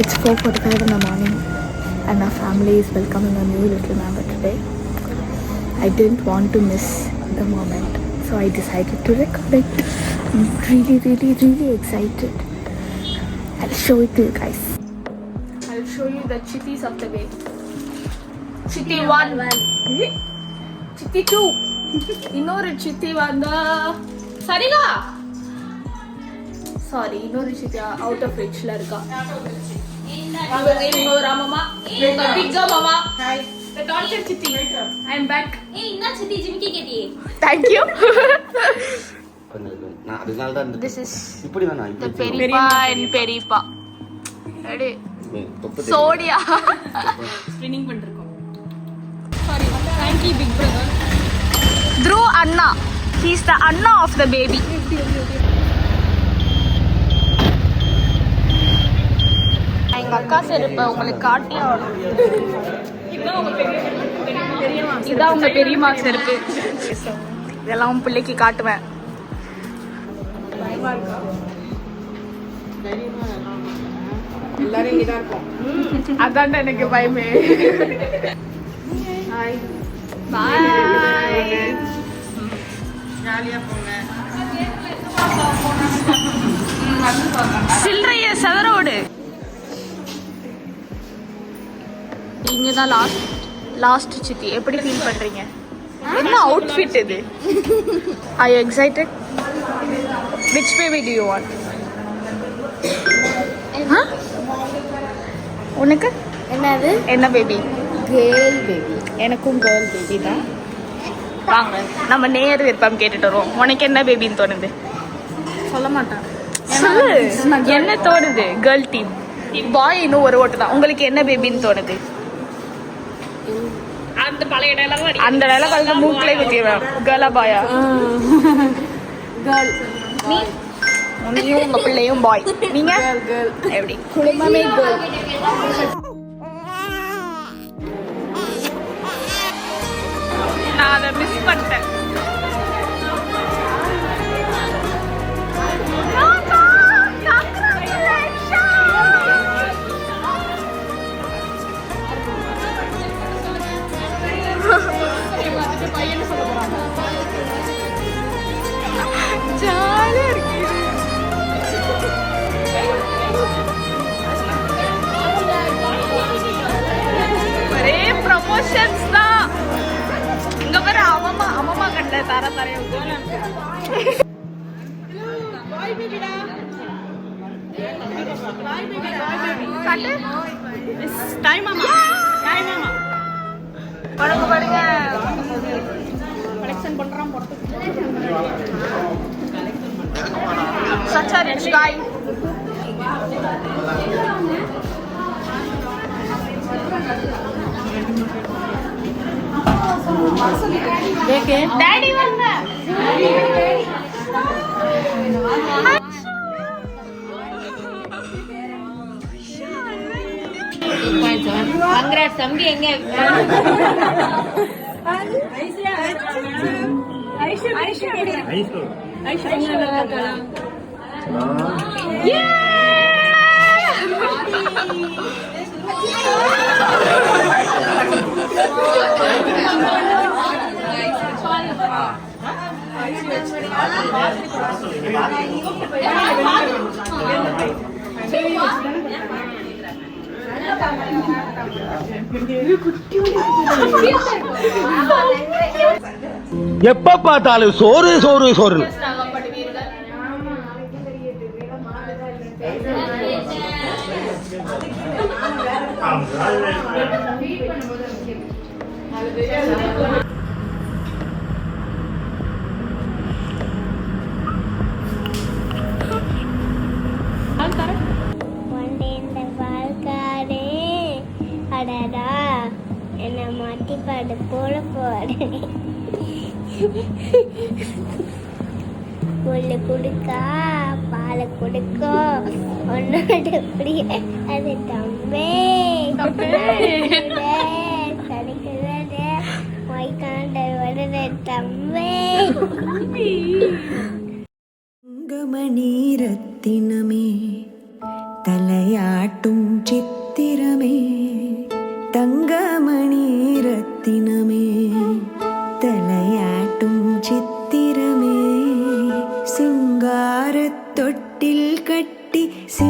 It's 4:45 in the morning and our family is welcoming a new little member today. I didn't want to miss the moment, so I decided to record it. I'm really excited. I'll show it to you guys. I'll show you the chitties of the way. Chitty 1, Chitty 2, இன்னொரு சித்தி வந்தா சரிகா. Sorry, இன்னொரு சித்தி out of ரீச்ல இருக்கா. இன்னொரு அம்மா, big மாமா. Hi. The torture chitti. I am back. Hey, inna chitti jimki keti. Thank you. நான் அதனால தான் This is இப்படி வேணா the Peripa and Peripa. Ready? Sodia. Spinning பண்ணிருக்கோம். Sorry, thank you big brother. Dhruv Anna. He is the Anna of the baby. எங்க அக்கா செருப்பை உங்களுக்கு காட்டியே ஆகணும். இதான் உங்க பெரியம்மா செருப்பு. இதெல்லாம் பிள்ளைக்கு காட்டுவேன். எல்லாரும் இங்கதான் இருக்கோம். அதான் எனக்கு பயமே. ஹாய், பாய். ஜாலியா போங்க. சில்லறைய செதறோடு. இங்க தான் லாஸ்ட் சித்தி. எப்படி ஃபீல் பண்றீங்க? என்ன அவுட்ஃபிட் இது? Are you excited? Which baby do you want? உனக்கு என்னது? என்ன பேபி? Girl baby. எனக்கும் கேர்ள் பேபி தான். வாங்க நம்ம நேர் விருப்பம் கேட்டுட்டு வருவோம். உனக்கு என்ன பேபின்னு தோணுது? சொல்ல மாட்டேன். சொல்லு. என்ன தோணுது? Girl team. பாய் இன்னும் ஒரு ஓட்டு தான். உங்களுக்கு என்ன பேபின்னு தோணுது? அந்த பழைய டயலாக் அந்த டயலாக் மூக்கிலே குத்திடுவேன். கேர்ளா பாயா? கேர்ள். நீ நீயும் உங்க பிள்ளையும் பாய். நீங்க கேர்ள். எப்படி? குடும்பமே கேர்ள். நான் அதை மிஸ் பண்ணிட்டேன். ஜாலியா இருக்கு. ஒரே ப்ரமோஷன்ஸ் தான். இங்க பாரு அம்மா கண்ட தரைய கண்டு டைம் மாமா. டைம் மாமா. படுங்க கலெக்ஷன் பண்றான் போறதுக்கு. such a rich guy. देखे डैडी वंदा congrats தம்பி எங்க எப்ப பார்த்தாலும் சோறு சோறு சோறு. என்ன மாட்டி பாடு போட போடு புல்லு குடுக்கா பாலை குடுக்கும் ஒன்னோட அப்படியே அது தம்பே கிடைக்கிறது வைக்காண்ட தம்பே மணி ரத்தினமே தலையா காட்டும் சித்திரமே தங்கமணி ரத்தினமே தலையாட்டும் சித்திரமே சிங்காரத் தொட்டில் கட்டி சீ